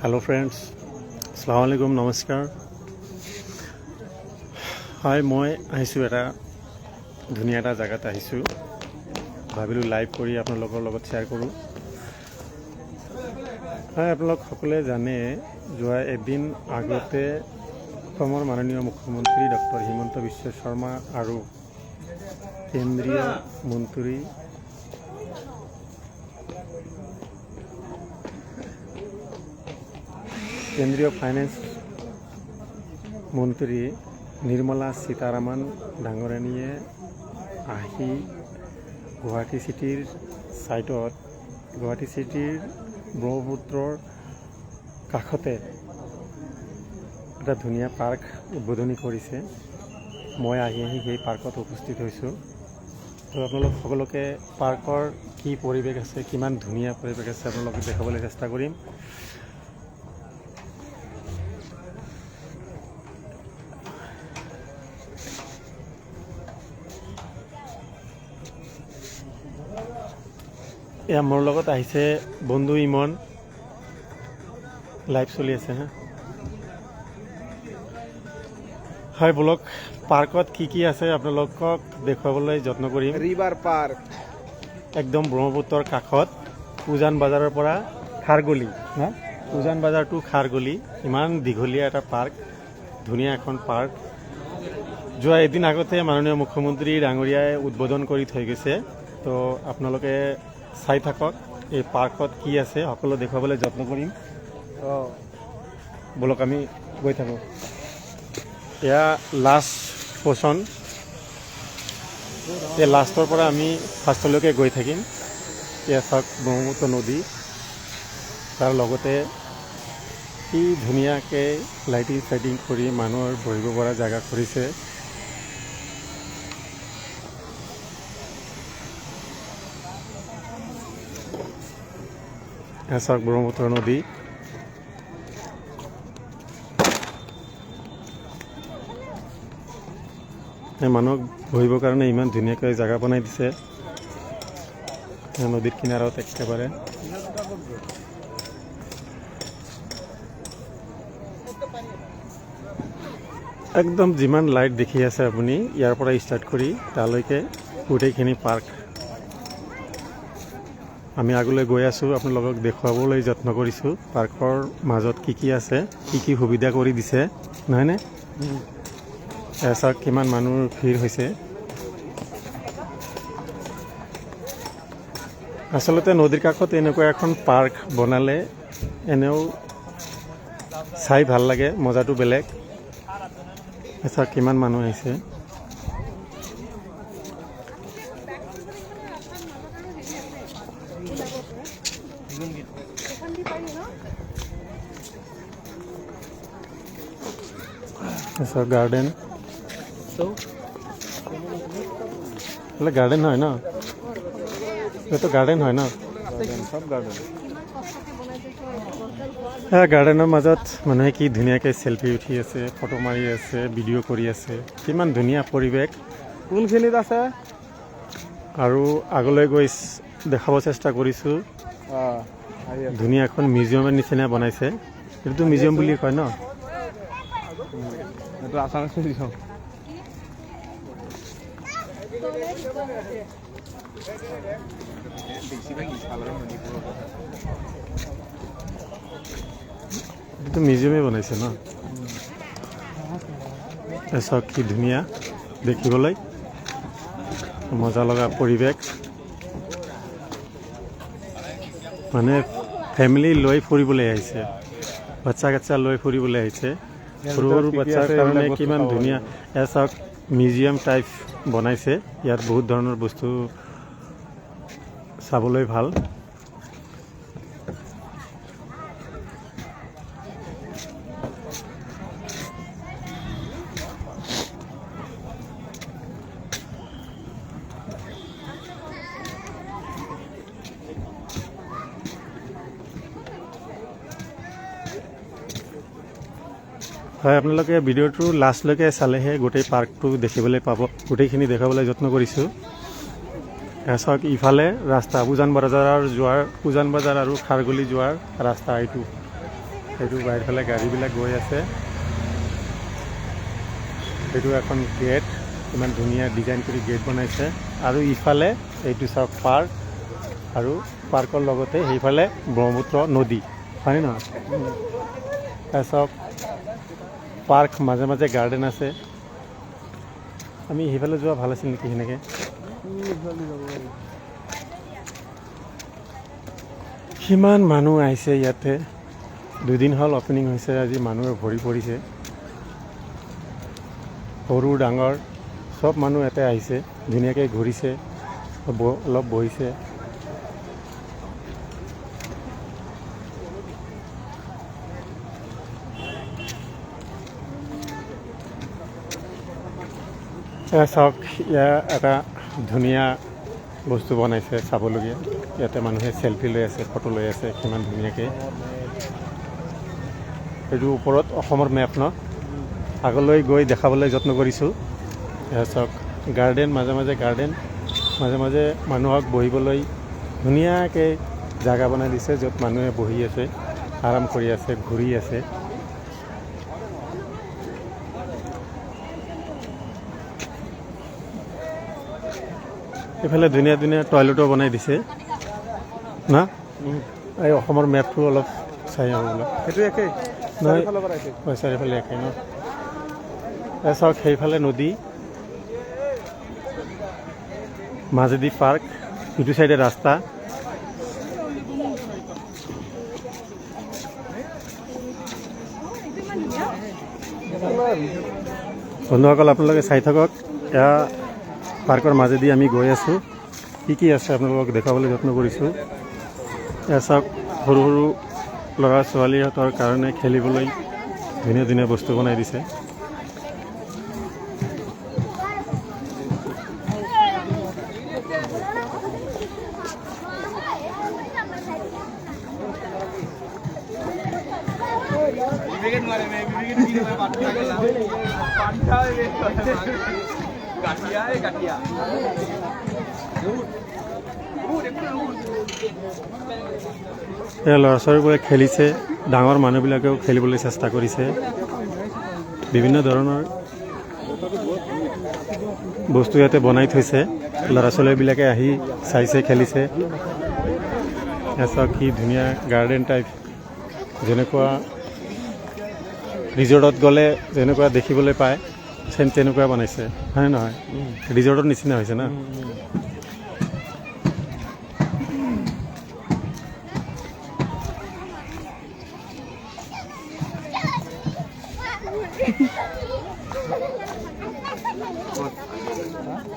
Hello friends, अस्सलाम वालेकुम, नमस्कार। हाय, मैं आहिছোঁ এটা ধুনীয়া এটা জায়গাত আহিছোঁ। ভাবিলোঁ লাইভ কৰি আপোনালোকৰ লগত শ্বেয়াৰ কৰোঁ। হয়, আপোনালোক সকলোৱে জানে যোৱা এদিন আগতে অসমৰ মাননীয় মুখ্যমন্ত্ৰী ডক্টৰ হিমন্ত বিশ্ব শৰ্মা আৰু কেন্দ্ৰীয় মন্ত্ৰী কেন্দ্ৰীয় ফাইনেন্স মন্ত্ৰী নিৰ্মলা সীতাৰামন ডাঙৰীয়ানীয়ে আহি গুৱাহাটী চিটিৰ ছাইডত গুৱাহাটী চিটিৰ ব্ৰহ্মপুত্ৰৰ কাষতে এটা ধুনীয়া পাৰ্ক উদ্বোধনী কৰিছে। মই আহি সেই পাৰ্কত উপস্থিত হৈছোঁ। তো আপোনালোক সকলোকে পাৰ্কৰ কি পৰিৱেশ আছে, কিমান ধুনীয়া পৰিৱেশ আছে আপোনালোকে দেখাবলৈ চেষ্টা কৰিম। এয়া মোৰ লগত আহিছে বন্ধু ইমন, লাইভ চলি আছে। হয়, বলক পাৰ্কত কি আছে আপোনালোকক দেখুৱাবলৈ যত্ন কৰিম। ৰিভাৰ পাৰ্ক একদম ব্ৰহ্মপুত্ৰৰ কাষত, উজান বজাৰৰ পৰা খাৰগলি, উজান বজাৰ টু খাৰগলি, ইমান দীঘলীয়া এটা পাৰ্ক, ধুনীয়া এখন পাৰ্ক। যোৱা এদিন আগতে মাননীয় মুখ্যমন্ত্ৰী ডাঙৰীয়াই উদ্বোধন কৰি থৈ গৈছে। তো আপোনালোকে চাই থাকক এই পাৰ্কত কি আছে, সকলো দেখুৱাবলৈ যত্ন কৰিম। বলক আমি গৈ থাকোঁ। এয়া লাষ্ট পৰ্চন, এই লাষ্টৰ পৰা আমি ফাৰ্ষ্টলৈকে গৈ থাকিম। এয়া চাওক ব্ৰহ্মপুত্ৰ নদী, তাৰ লগতে কি ধুনীয়াকৈ লাইটিং চাইটিং কৰি মানুহৰ বহিব পৰা জেগা কৰিছে। চাওক ব্ৰহ্মপুত্ৰ নদী, মানুহক বহিবৰ কাৰণে ইমান ধুনীয়াকৈ জেগা বনাই দিছে নদীৰ কিনাৰত একেবাৰে। একদম যিমান লাইট দেখি আছে আপুনি, ইয়াৰ পৰা ষ্টাৰ্ট কৰি তালৈকে গোটেইখিনি পাৰ্ক। আমি আগলৈ গৈ আছোঁ, আপোনালোকক দেখুৱাবলৈ যত্ন কৰিছোঁ পাৰ্কৰ মাজত কি আছে, কি সুবিধা কৰি দিছে, নহয়নে? চাওক কিমান মানুহৰ ভিৰ হৈছে। আচলতে নদীৰ কাষত এনেকুৱা এখন পাৰ্ক বনালে এনেও চাই ভাল লাগে, মজাটো বেলেগ। চাওক কিমান মানুহ আহিছে। গাৰ্ডেন, গাৰ্ডেন হয় ন, এইটো গাৰ্ডেন হয় ন। গাৰ্ডেনৰ মাজত মানুহে কি ধুনীয়াকৈ চেলফি উঠি আছে, ফটো মাৰি আছে, ভিডিঅ' কৰি আছে, কিমান ধুনীয়া পৰিৱেশ। কোনখিনিত আছে আৰু আগলৈ গৈ দেখাব চেষ্টা কৰিছোঁ। ধুনীয়া এখন মিউজিয়ামৰ নিচিনা বনাইছে। এইটো মিউজিয়াম বুলি কয় ন। এইটো আছামিজ মিউজিয়াম। এইটো মিউজিয়ামে বনাইছে ন। চাওক কি ধুনীয়া দেখিবলৈ, মজা লগা পৰিৱেশ। মানে ফেমিলি লৈ ফুৰিবলৈ আহিছে, বাচ্চা কাচ্চা লৈ ফুৰিবলৈ আহিছে। সৰু সৰু বাচ্চাৰ কাৰণে কিমান ধুনীয়া। এয়া চাওক মিউজিয়াম টাইপ বনাইছে, ইয়াত বহুত ধৰণৰ বস্তু চাবলৈ ভাল। হয়, আপোনালোকে ভিডিঅ'টো লাষ্টলৈকে চালেহে গোটেই পাৰ্কটো দেখিবলৈ পাব। গোটেইখিনি দেখাবলৈ যত্ন কৰিছোঁ। চাওক ইফালে ৰাস্তা, উজান বজাৰ আৰু খাৰগলি যোৱাৰ ৰাস্তা এইটো। সেইটো বাহিৰফালে গাড়ীবিলাক গৈ আছে। সেইটো এখন গেট, ইমান ধুনীয়া ডিজাইন কৰি গেট বনাইছে। আৰু ইফালে এইটো চাওক পাৰ্ক, আৰু পাৰ্কৰ লগতে সেইফালে ব্ৰহ্মপুত্ৰ নদী, হয়নে নহয়? চাওক পাৰ্ক, মাজে মাজে গাৰ্ডেন আছে। আমি সেইফালে যোৱা ভাল আছিল নেকি সেনেকৈ। কিমান মানুহ আহিছে ইয়াতে, দুদিন হ'ল অপেনিং হৈছে, আজি মানুহে ভৰি পৰিছে। সৰু ডাঙৰ চব মানুহ ইয়াতে আহিছে, ধুনীয়াকৈ ঘূৰিছে, অলপ বহিছে। চাওক ইয়াৰ এটা ধুনীয়া বস্তু বনাইছে চাবলগীয়া। ইয়াতে মানুহে চেলফি লৈ আছে, ফটো লৈ আছে, কিমান ধুনীয়াকৈ। এইটো ওপৰত অসমৰ মেপ ন, আগলৈ গৈ দেখাবলৈ যত্ন কৰিছোঁ। চাওক গাৰ্ডেন, মাজে মাজে গাৰ্ডেন, মাজে মাজে মানুহক বহিবলৈ ধুনীয়াকৈ জাগা বনাই দিছে, য'ত মানুহে বহি আছে, আৰাম কৰি আছে, ঘূৰি আছে। এইফালে ধুনীয়া ধুনীয়া টয়লেটো বনাই দিছে না। এই অসমৰ মেপটো অলপ চাই আহোঁ বোলে। সেইটো একেই, নহয় চাৰিওফালৰ পৰা একেই। চাৰিওফালে একেই ন। চাওক সেইফালে নদী, মাজেদি পাৰ্ক, ইটো চাইডে ৰাস্তা। বন্ধুসকল আপোনালোকে চাই থাকক, এয়া পাৰ্কৰ মাজেদি আমি গৈ আছোঁ। কি কি আছে আপোনালোকক দেখাবলৈ যত্ন কৰিছোঁ। এয়া চাওক সৰু সৰু ল'ৰা ছোৱালীহঁতৰ কাৰণে খেলিবলৈ ধুনীয়া ধুনীয়া বস্তু বনাই দিছে। এই ল'ৰা ছোৱালীবোৰে খেলিছে, ডাঙৰ মানুহবিলাকেও খেলিবলৈ চেষ্টা কৰিছে। বিভিন্ন ধৰণৰ বস্তু ইয়াতে বনাই থৈছে, ল'ৰা ছোৱালীবিলাকে আহি চাইছে, খেলিছে। চাওক কি ধুনীয়া গাৰ্ডেন টাইপ, যেনেকুৱা ৰিজৰ্টত গ'লে যেনেকুৱা দেখিবলৈ পায় চেম তেনেকুৱা বনাইছে, হয়নে নহয়? ৰিজৰ্টৰ নিচিনা হৈছে না।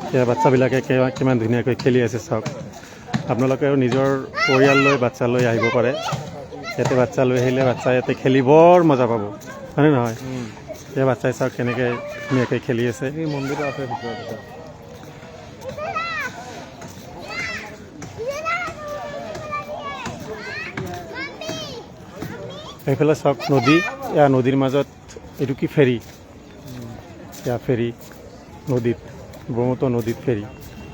এতিয়া বাচ্চাবিলাকে কিমান ধুনীয়াকৈ খেলি আছে চাওক। আপোনালোকেও নিজৰ পৰিয়াল লৈ বাচ্চা লৈ আহিব পাৰে। ইয়াতে বাচ্চা লৈ আহিলে বাচ্চা ইয়াতে খেলি বৰ মজা পাব, হয়নে নহয়? এতিয়া বাচ্চাই চাওক কেনেকৈ ধুনীয়াকৈ খেলি আছে। এই মন্দিৰটো আছে ভিতৰত। এইফালে চাওক নদী, এয়া নদীৰ মাজত এইটো কি ফেৰী, এয়া ফেৰী নদীত, ব্ৰহ্মপুত্ৰ নদীত ফেৰী।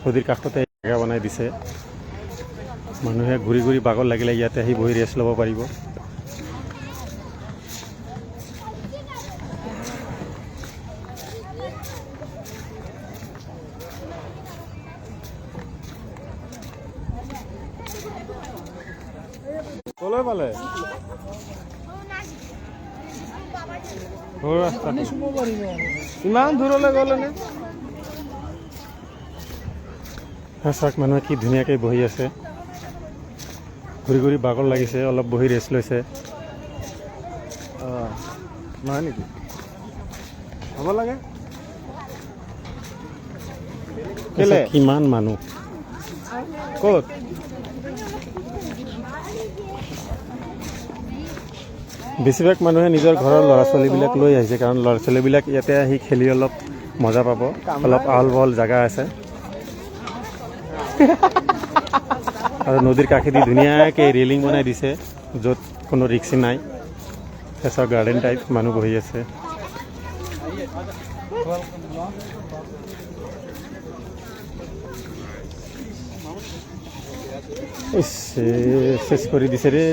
নদীৰ কাষতে জেগা বনাই দিছে, মানুহে ঘূৰি ঘূৰি বাগৰ লাগিলে ইয়াতে আহি বহি ৰেষ্ট ল'ব পাৰিব। কলৈ পালে? ইমান দূৰলৈ গ'লেনে? চাওক মানুহে কি ধুনীয়াকৈ বহি আছে, ঘূৰি ঘূৰি বাগৰ লাগিছে, অলপ বহি ৰেষ্ট লৈছে। নহয় নেকি? হ'ব লাগে। কিমান মানুহ ক'ত? বেছিভাগ মানুহে নিজৰ ঘৰৰ ল'ৰা ছোৱালীবিলাক লৈ আহিছে, কাৰণ ল'ৰা ছোৱালীবিলাক ইয়াতে আহি খেলি অলপ মজা পাব। অলপ আহল বহল জেগা আছে আৰু নদীৰ কাষেদি ধুনীয়াকৈ ৰেলিং বনাই দিছে, য'ত কোনো ৰিক্সি নাই। চাওক গাৰ্ডেন টাইপ, মানুহ বহি আছে। চেচ কৰি দিছে ৰে।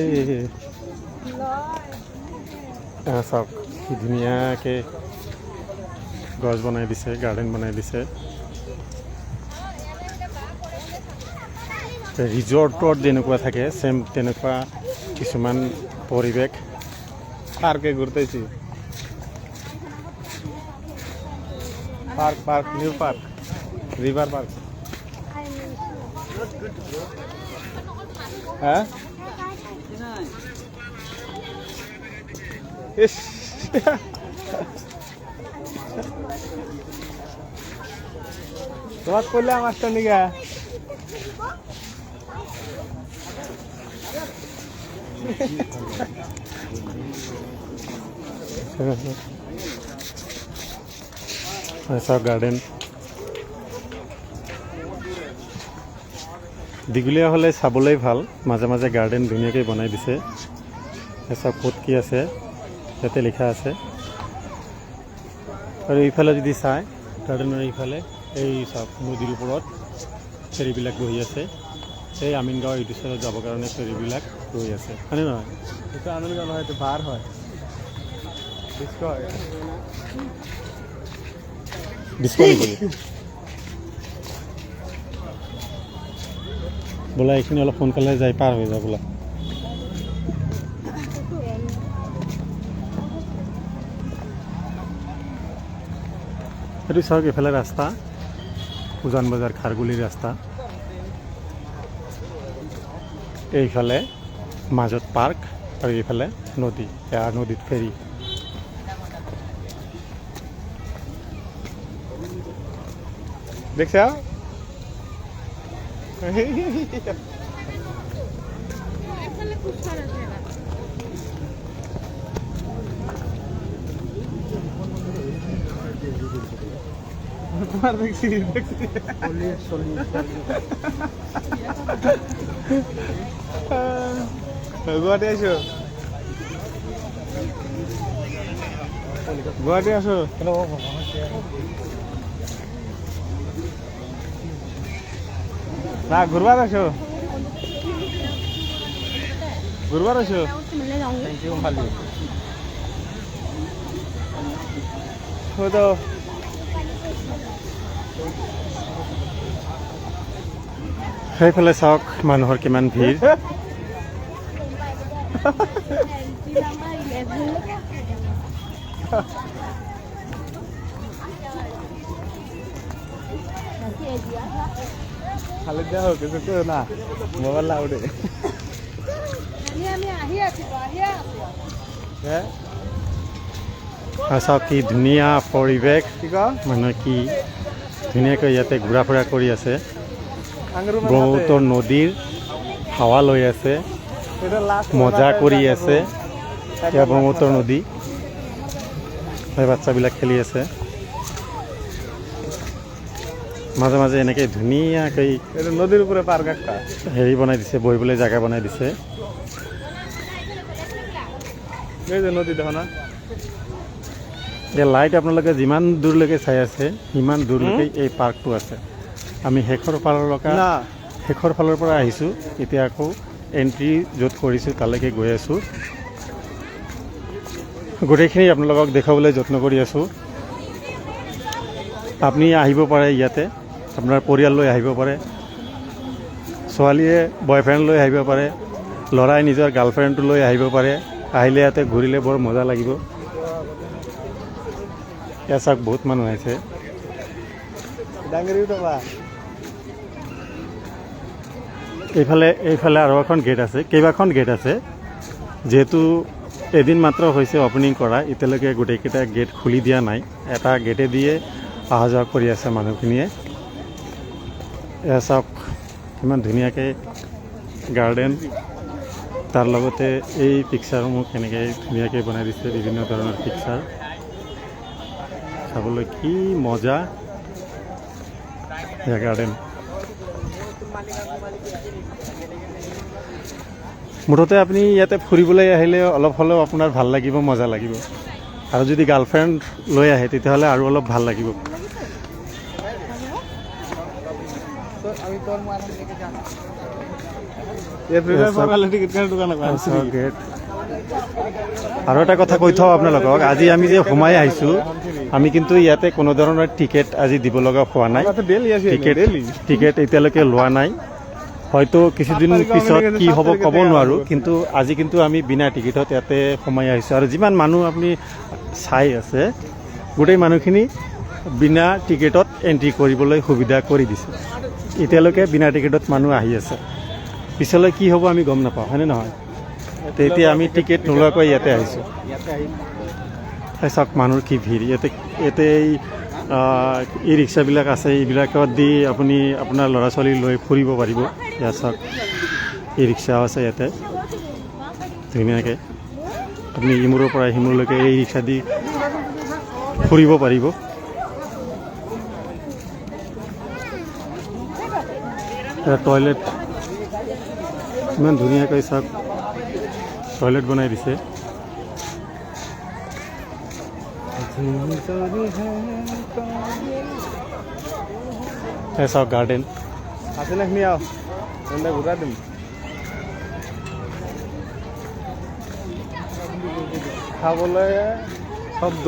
চাওক কি ধুনীয়াকৈ গছ বনাই দিছে, গাৰ্ডেন বনাই দিছে। ৰিজৰ্টত যেনেকুৱা থাকে চেম তেনেকুৱা কিছুমান পৰিৱেশ। পাৰ্কে ঘুৰতেছি, park park new park, river park. হ্যাঁ ইস তোমাৰ কৰলে আমাৰ তো নিগা চাওক গাৰ্ডেন দীঘলীয়া হ'লে চাবলৈ ভাল। মাজে মাজে গাৰ্ডেন ধুনীয়াকৈ বনাই দিছে। চাওক ক'ত কি আছে ইয়াতে লিখা আছে। আৰু এইফালে যদি চাই গাৰ্ডেনৰ এইফালে এই চাওক নদীৰ ওপৰত ফেৰীবিলাক বহি আছে। এই আমিনগাঁও এইটো চাইডত যাবৰ কাৰণে ফেৰীবিলাক ৰৈ আছে, হয়নে নহয়? এটা আনন্দ নহয়, এটা ভাৰ হয় ডিছকাউণ্ট নেকি? বোলা এইখিনি অলপ সোনকালে যাই পাৰ হৈ যায় বোলা। এইটো চাওক এইফালে ৰাস্তা, উজান বজাৰ খাৰগুলিৰ ৰাস্তা। এইফালে মাজত পাৰ্ক আৰু এইফালে নদী, এয়া নদীত ফেৰী। দেখছ তোমাৰ দেখছি দেখছি গুয়াহাটি আসো, গুয়াহাটি আসো। না ঘুৰবাৰ আসো, ঘুৰবাৰ আসো। তো সেইফালে চাওক মানুহৰ কিমান ভিৰ। খালি দেওয়া হোক কিছু কেউ না মোবাইল লাউডে। হ্যাঁ আৰু চাওক কি ধুনীয়া পৰিৱেশ, কি কও মানুহে কি ধুনীয়াকৈ ইয়াতে ঘূৰা ফুৰা কৰি আছে। আঙুৰ ব্ৰহ্মপুত্ৰ নদীৰ হাৱা লৈ আছে, এটা লাস্ট মজা কৰি আছে। এয়া ব্ৰহ্মপুত্ৰ নদী, এই বাচ্চাবিলাক খেলি আছে। মাজে মাজে এনেকৈ ধুনীয়াকৈ এটা নদীর উপরে পার্ক একটা। হেৰি বনাই দিছে, বহিবলৈ জেগা বনাই দিছে। এই যে নদী দেখো না, এই লাইট আপোনালোকে যিমান দূৰলৈকে চাই আছে সিমান দূৰলৈকে এই পাৰ্কটো আছে। আমি শেষৰ ফাললৈকে না শেষৰ ফালৰ পৰা আহিছোঁ, এতিয়া আকৌ এণ্ট্ৰি য'ত কৰিছোঁ তালৈকে গৈ আছোঁ। গোটেইখিনি আপোনালোকক দেখুৱাবলৈ যত্ন কৰি আছোঁ। আপুনি আহিব পাৰে ইয়াতে, আপোনাৰ পৰিয়াল লৈ আহিব পাৰে, ছোৱালীয়ে বয়ফ্ৰেণ্ড লৈ আহিব পাৰে, ল'ৰাই নিজৰ গাৰ্লফ্ৰেণ্ডটো লৈ আহিব পাৰে। আহিলে ইয়াতে ঘূৰিলে বৰ মজা লাগিব। ইয়াত চাওক বহুত মানুহ আহিছে। ডাঙৰি উঠাবা। এইফালে আৰু এখন গেট আছে, কেইবাখন গেট আছে। যিহেতু এদিন মাত্ৰ হৈছে অপেনিং কৰা, এতিয়ালৈকে গোটেইকেইটা গেট খুলি দিয়া নাই। এটা গেটে দিয়ে অহা যোৱা কৰি আছে মানুহখিনিয়ে। এয়া চাওক কিমান ধুনীয়াকৈ গাৰ্ডেন, তাৰ লগতে এই পিকচাৰসমূহ কেনেকৈ ধুনীয়াকৈ বনাই দিছে, বিভিন্ন ধৰণৰ পিকচাৰ। চাবলৈ কি মজা এয়া গাৰ্ডেন। মুঠতে আপুনি ইয়াতে ফুৰিবলৈ আহিলে অলপ হ'লেও আপোনাৰ ভাল লাগিব, মজা লাগিব। আৰু যদি গাৰ্লফ্ৰেণ্ড লৈ আহে তেতিয়াহ'লে আৰু অলপ ভাল লাগিব। ये फ्रीडम वाला टिकट का दुकान है। গেট আৰু এটা কথা কৈ থওঁ আপোনালোকক, আজি আমি যে সোমাই আহিছোঁ, আমি কিন্তু ইয়াতে কোনো ধৰণৰ টিকেট আজি দিব লগা হোৱা নাই। টিকেট এতিয়ালৈকে লোৱা নাই। হয়তো কিছুদিন পিছত কি হ'ব ক'ব নোৱাৰোঁ, কিন্তু আজি কিন্তু আমি বিনা টিকেটত ইয়াতে সোমাই আহিছোঁ। আৰু যিমান মানুহ আপুনি চাই আছে, গোটেই মানুহখিনি বিনা টিকেটত এণ্ট্ৰি কৰিবলৈ সুবিধা কৰি দিছে। এতিয়ালৈকে বিনা টিকেটত মানুহ আহি আছে। পিছলৈ কি হ'ব আমি গম নাপাওঁ, হয়নে নহয়? তেতিয়া আমি টিকেট নোলোৱাকৈ ইয়াতে আহিছোঁ। চাওক মানুহৰ কি ভিৰ। ইয়াতে এই ৰিক্সাবিলাক আছে, এইবিলাকত দি আপুনি আপোনাৰ ল'ৰা ছোৱালী লৈ ফুৰিব পাৰিব। ইয়াত চাওক এই ৰিক্সাও আছে ইয়াতে ধুনীয়াকৈ। আপুনি ইমূৰৰ পৰা সিমূৰলৈকে এই ৰিক্সা দি ফুৰিব পাৰিব। টয়লেট ইমান ধুনীয়াকৈ চাওক টয়লেট বনাই দিছে। চাওক গাৰ্ডেন আছে না আও ঘূৰাই দিম। খাবলৈ শব্দ।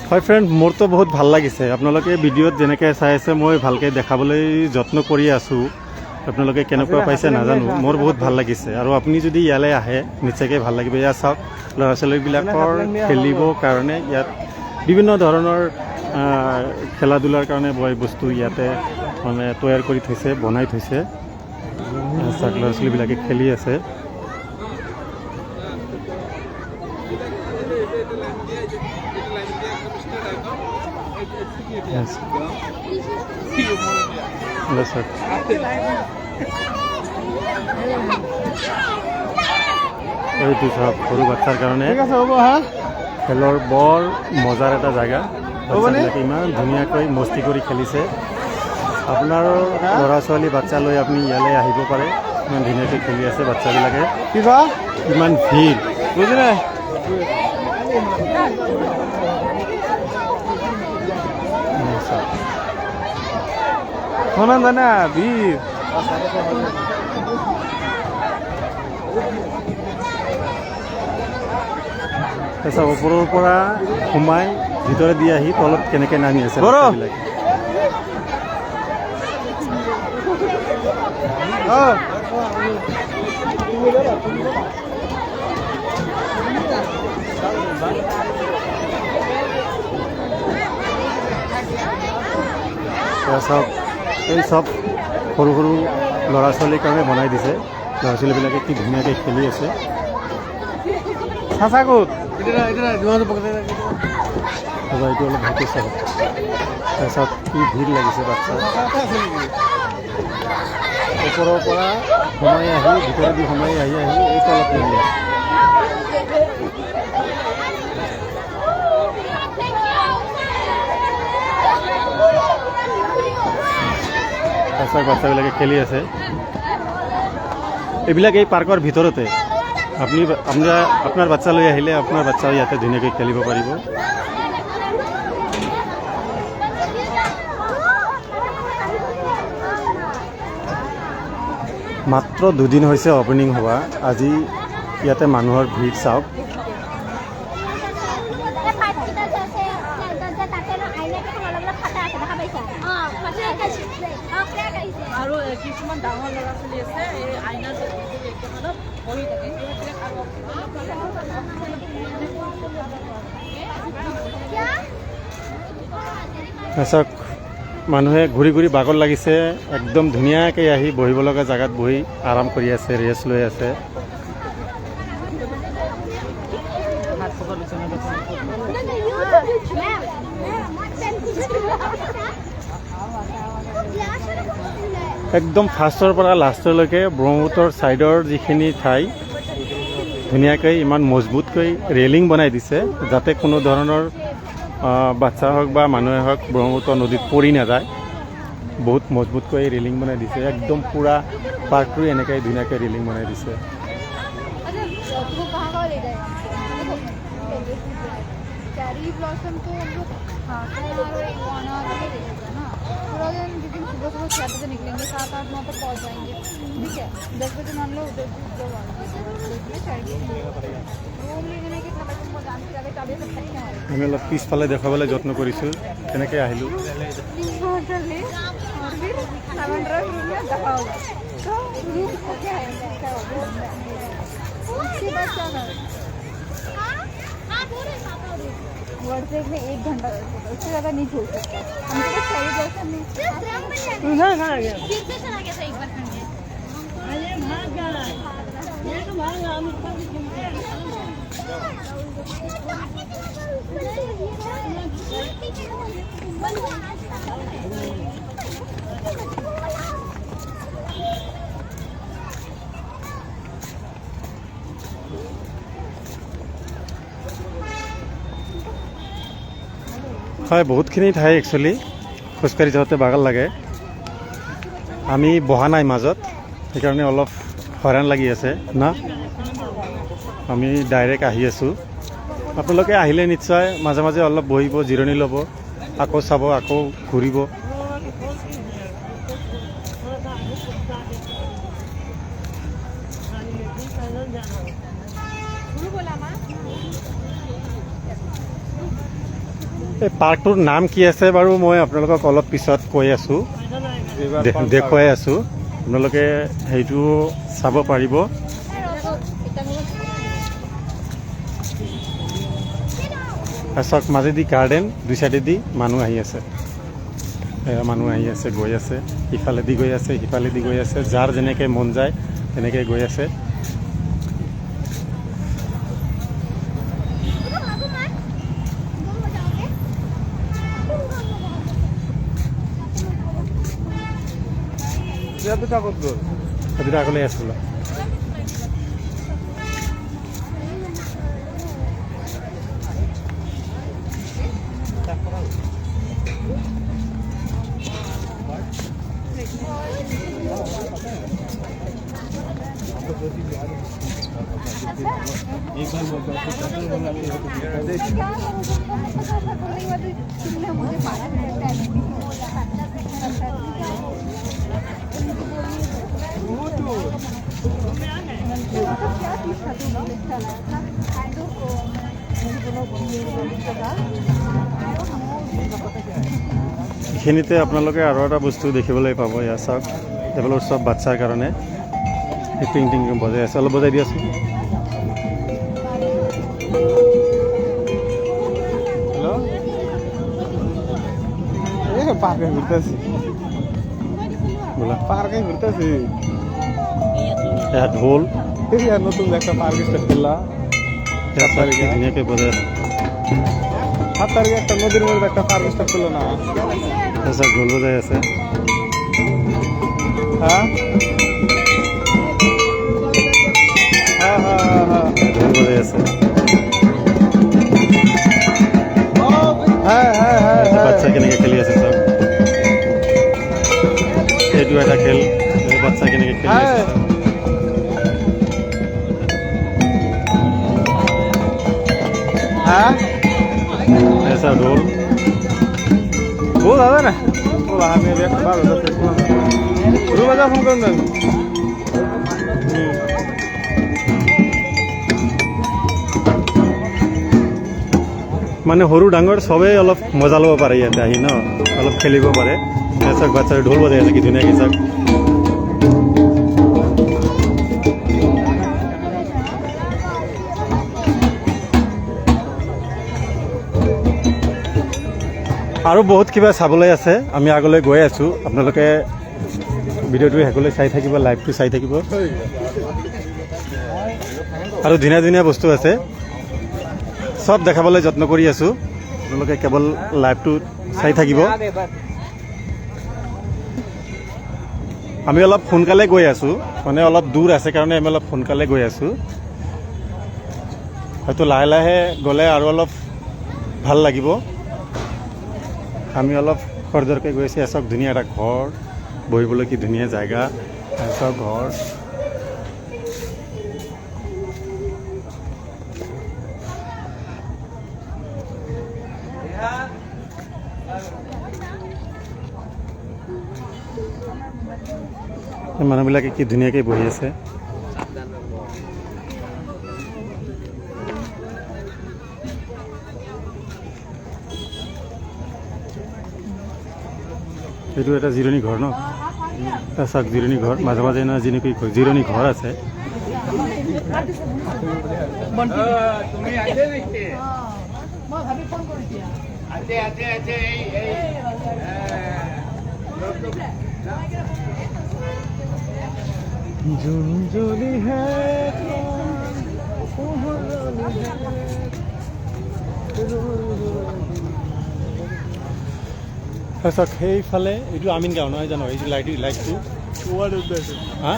হয় ফ্ৰেণ্ড, মোৰতো বহুত ভাল লাগিছে। আপোনালোকে ভিডিঅ'ত যেনেকৈ চাই আছে, মই ভালকৈ দেখাবলৈ যত্ন কৰি আছোঁ। আপোনালোকে কেনেকুৱা পাইছে নাজানো, মোৰ বহুত ভাল লাগিছে। আৰু আপুনি যদি ইয়ালৈ আহে নিশ্চয়কৈ ভাল লাগিব। ইয়াত চাওক ল'ৰা ছোৱালীবিলাকৰ খেলিবৰ কাৰণে ইয়াত বিভিন্ন ধৰণৰ খেলা ধূলাৰ কাৰণে বস্তু ইয়াতে মানে তৈয়াৰ কৰি থৈছে, বনাই থৈছে। চাওক ল'ৰা ছোৱালীবিলাকে খেলি আছে। এইটো চব সৰু বাচ্চাৰ কাৰণে খেলৰ বৰ মজাৰ এটা জেগা। বাচ্চাবিলাকে ইমান ধুনীয়াকৈ মস্তি কৰি খেলিছে। আপোনাৰ ল'ৰা ছোৱালী বাচ্চা লৈ আপুনি ইয়ালৈ আহিব পাৰে। ইমান ধুনীয়াকৈ খেলি আছে বাচ্চাবিলাকে। ইমান ভিৰ বুজিলে? শোনা জানা ভিৰ তাৰপিছত ওপৰৰ পৰা সোমাই ভিতৰে দি আহি তলত কেনেকৈ নামি আছে বাচ্চাবিলাকে। চব এই চব সৰু সৰু ল'ৰা ছোৱালীৰ কাৰণে বনাই দিছে। ল'ৰা ছোৱালীবিলাকে কি ধুনীয়াকৈ খেলি আছে। চাচা ক'ত? এইটো অলপ ভালকৈ চাব। তাৰপিছত কি ভিৰ লাগিছে বাচ্ছা। ওপৰৰ পৰা সোমাই আহি ভিতৰেদি সোমাই আহি এই তলত নামি আছে। বাচ্চাবিলাকে খেলি আছে। এইবিলাক এই পাৰ্কৰ ভিতৰতে। আপোনাৰ বাচ্চা লৈ আহিলে আপোনাৰ বাচ্চাও ইয়াতে ধুনীয়াকৈ খেলিব পাৰিব। মাত্ৰ দুদিন হৈছে অপেনিং হোৱা। আজি ইয়াতে মানুহৰ ভিৰ চাওক। আৰু কিছুমান ডাঙৰ ল'ৰা ছোৱালী আছে, এই আইনাৰ বহি থাকে। চাওক মানুহে ঘূৰি ঘূৰি বাগৰ লাগিছে। একদম ধুনীয়াকৈ আহি বহিব লগা জেগাত বহি আৰাম কৰি আছে, ৰেষ্ট লৈ আছে। একদম ফাৰ্ষ্টৰ পৰা লাষ্টলৈকে ব্ৰহ্মপুত্ৰৰ ছাইডৰ যিখিনি ঠাই ধুনীয়াকৈ ইমান মজবুতকৈ ৰেলিং বনাই দিছে, যাতে কোনো ধৰণৰ বাচ্চা হওক বা মানুহে হওক ব্ৰহ্মপুত্ৰ নদীত পৰি নাযায়। বহুত মজবুতকৈ ৰেলিং বনাই দিছে। একদম পূৰা পাৰ্কটো এনেকৈ ধুনীয়াকৈ ৰেলিং বনাই দিছে। चेरी ब्लॉसम को हम लोग खाते हैं और एक वाना के देखते हैं ना, पूरा दिन जिस दिन सुबह सुबह 6 बजे निकलेंगे, 7-8-9 तक पहुँच जाएंगे, ठीक है। 10 बजे मान लो उधर रूम लेने कितना पैसा तुमको जानते जाके चाबी सब खर्च हमारे আমি অলপ পিছফালে দেখুৱাবলৈ যত্ন কৰিছোঁ কেনেকৈ আহিলোঁ। और फिर 700 रूम में दफा होगा तो रूम को क्या है क्या होगा उसके बाद क्या करना व्हाट्सएप में 1 घंटा उससे ज़्यादा नहीं छोड़ सकता हमको तो चाहिए जैसा नहीं चला गया था एक बार अरे भाग गया ये तो भाग हम হয় বহুতখিনি ঠাই একচুৱেলি খোজকাঢ়ি যাওঁতে বাগাল লাগে। আমি বহা নাই মাজত সেইকাৰণে অলপ হয়ৰাণ লাগি আছে না। আমি ডাইৰেক্ট আহি আছোঁ। আপোনালোকে আহিলে নিশ্চয় মাজে মাজে অলপ বহিব, জিৰণি ল'ব, আকৌ চাব, আকৌ ঘূৰিব। এই পাৰ্কটোৰ নাম কি আছে বাৰু মই আপোনালোকক অলপ পিছত কৈ আছোঁ, দেখুৱাই আছোঁ। আপোনালোকে সেইটো চাব পাৰিব। চাওক মাজেদি গাৰ্ডেন, দুই চাইডেদি মানুহ আহি আছে, মানুহ আহি আছে, গৈ আছে, ইফালেদি গৈ আছে, সিফালেদি গৈ আছে, যাৰ যেনেকৈ মন যায় তেনেকৈ গৈ আছে। দুটা ক'ত গ'ল? দুটা আগলৈ আছিলোঁ। এইখিনিতে আপোনালোকে আৰু এটা বস্তু দেখিবলৈ পাব। ইয়াত চাওক এইফালৰ চব বাচ্চাৰ কাৰণে টিং টিং বজাই আছে, অলপ বজাই দিয়াচোন। হেল্ল' পাৰ্কে ঘূৰিতেছি, বলা পার্কে ঘুরতেছি। এয়া ঢোল, এই আর নতুন একটা পার্ক স্টার্ট করলা। এয়া চাওক কি ধুনীয়াকৈ বজাই আছে। 7 তারিখে একটা নদীর মধ্যে একটা পার্ক স্টার্ট করলো না? এয়া চাওক ঢোল বজাই আছে। হ্যাঁ হ্যাঁ হ্যাঁ হ্যাঁ ঢোল বজাই আছে। হ্যাঁ হ্যাঁ হ্যাঁ বাচ্চা কেনেকৈ খেলি আছে চাওক। এইটো এটা খেল, বাচ্চা কেনেকৈ খেলি আছে চাওক। হ্যাঁ এয়া চাওক ঢোল। বল দাদা না ও আমি একটা বার হচ্ছে রুবাজা ফোন করুন দেন। মানে সৰু ডাঙৰ চবেই অলপ মজা ল'ব পাৰে ইয়াতে আহি ন, অলপ খেলিব পাৰে। এয়া চাওক বাচ্চাই ঢোল বজাই আছে কি ধুনীয়াকৈ চাওক। আৰু বহুত কিবা চাবলৈ আছে, আমি আগলৈ গৈ আছোঁ। আপোনালোকে ভিডিঅ'টো শেষলৈ চাই থাকিব, লাইভটো চাই থাকিব। আৰু ধুনীয়া ধুনীয়া বস্তু আছে, চব দেখাবলৈ যত্ন কৰি আছোঁ। আপোনালোকে কেৱল লাইভটো চাই থাকিব। আমি অলপ সোনকালে গৈ আছোঁ, মানে অলপ দূৰ আছে কাৰণে আমি অলপ সোনকালে গৈ আছোঁ। হয়তো লাহে লাহে গ'লে আৰু অলপ ভাল লাগিব। আমি অলপ খৰদৰকৈ গৈ আছোঁ। এচক ধুনীয়া এটা ঘৰ, বহিবলৈ কি ধুনীয়া জেগা, এচক ঘৰ। মানুহবিলাকে কি ধুনীয়াকৈ বহি আছে। এইটো এটা জিৰণি ঘৰ ন, চাওক জিৰণি ঘৰ, মাজে মাজে না জিৰণি ঘৰ আছে। চাওক সেইফালে এইটো আমিন গাঁও নহয় জানো, এইটো লাইটটো হা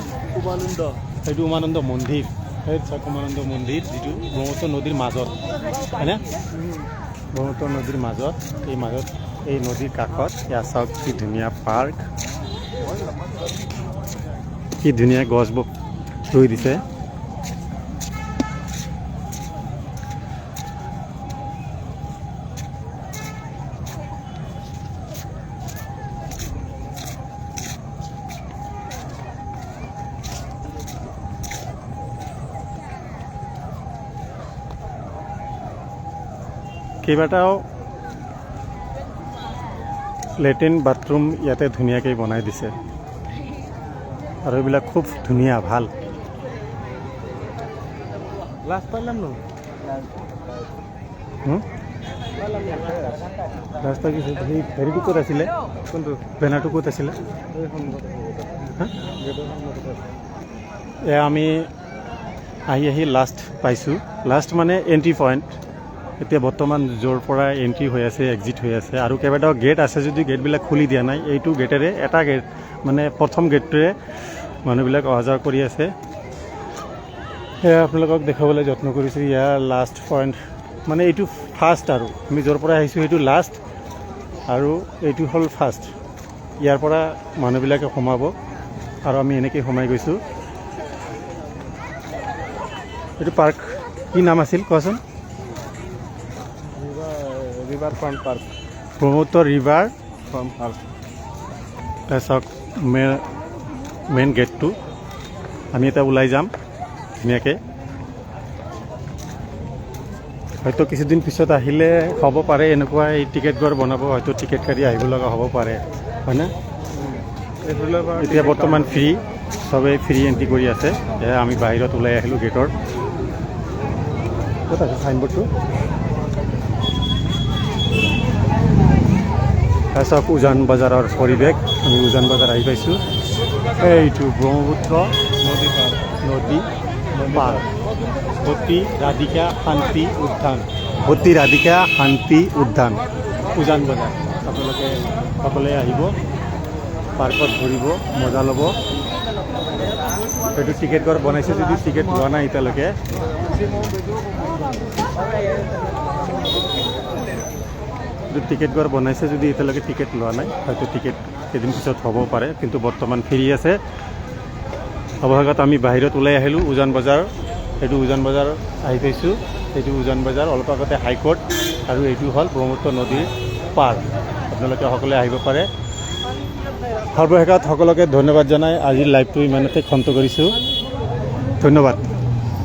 এইটো উমানন্দ মন্দিৰ। সেই চাওক উমানন্দ মন্দিৰ, যিটো ব্ৰহ্মপুত্ৰ নদীৰ মাজত হয়নে, ব্ৰহ্মপুত্ৰ নদীৰ মাজত, এই নদীৰ কাষত। ইয়াত চাওক কি ধুনীয়া পাৰ্ক, কি ধুনীয়া গছবোৰ ৰুই দিছে। কেইবাটাও লেট্ৰিন বাথৰুম ইয়াতে ধুনীয়াকৈ বনাই দিছে, আৰু এইবিলাক খুব ধুনীয়া ভাল। লাষ্ট পাইলাম ন ৰাস্তা কি সেই হেৰিটো ক'ত আছিলে, কোনটো বেনাৰটো ক'ত আছিলে? এয়া আমি আহি লাষ্ট পাইছোঁ। লাষ্ট মানে এণ্ট্ৰি পইণ্ট। এতিয়া বৰ্তমান য'ৰ পৰা এণ্ট্ৰি হৈ আছে, এক্সিট হৈ আছে, আৰু কেইবাটাও গেট আছে যদিও গেটবিলাক খুলি দিয়া নাই। এইটো গেটেৰে, এটা গেট মানে প্ৰথম গেটটোৰে মানুহবিলাক অহা যোৱা কৰি আছে। সেয়া আপোনালোকক দেখাবলৈ যত্ন কৰিছোঁ। ইয়াৰ লাষ্ট পইণ্ট মানে এইটো ফাৰ্ষ্ট, আৰু আমি য'ৰ পৰা আহিছোঁ সেইটো লাষ্ট, আৰু এইটো হ'ল ফাৰ্ষ্ট। ইয়াৰ পৰা মানুহবিলাকে সোমাব, আৰু আমি এনেকৈ সোমাই গৈছোঁ। এইটো পাৰ্ক কি নাম আছিল কোৱাচোন? River front park, Brahmaputra river front park. চাওক মেইন গেটটো। আমি এতিয়া ওলাই যাম ধুনীয়াকৈ। হয়তো কিছুদিন পিছত আহিলে হ'ব পাৰে এনেকুৱা, এই টিকেট ঘৰ বনাব, হয়তো টিকেট কাটি আহিব লগা হ'ব পাৰে, হয়নে? এতিয়া বৰ্তমান ফ্ৰী, চবেই ফ্ৰী এণ্ট্ৰি কৰি আছে। এয়া আমি বাহিৰত ওলাই আহিলোঁ গেটৰ। ক'ত আছে চাইনবোৰ্ডটো? চাওক উজান বজাৰৰ পৰিৱেশ। আমি উজান বজাৰ আহি পাইছোঁ। এইটো ব্ৰহ্মপুত্ৰ নদী পাৰ, সতী ৰাধিকা শান্তি উদ্যান, সতী ৰাধিকা শান্তি উদ্যান, উজান বজাৰ। আপোনালোকে সকলোৱে আহিব, পাৰ্কত ঘূৰিব, মজা ল'ব। সেইটো টিকেট ঘৰ বনাইছে যদি টিকেট লোৱা নাই এতিয়ালৈকে। টিকেট ঘৰ বনাইছে যদি এতিয়ালৈকে টিকেট লোৱা নাই, হয়তো টিকেট কেইদিন পিছত হ'ব পাৰে, কিন্তু বৰ্তমান ফ্ৰী আছে। অৱশেষত আমি বাহিৰত ওলাই আহিলোঁ উজান বজাৰ। সেইটো উজান বজাৰ আহি পাইছোঁ। সেইটো উজান বজাৰ, অলপ আগতে হাইকোৰ্ট, আৰু এইটো হ'ল ব্ৰহ্মপুত্ৰ নদীৰ পাৰ। আপোনালোকে সকলোৱে আহিব পাৰে। সৰ্বশেষত সকলোকে ধন্যবাদ জনাই আজিৰ লাইভটো ইমানতে খন্ত কৰিছোঁ। ধন্যবাদ।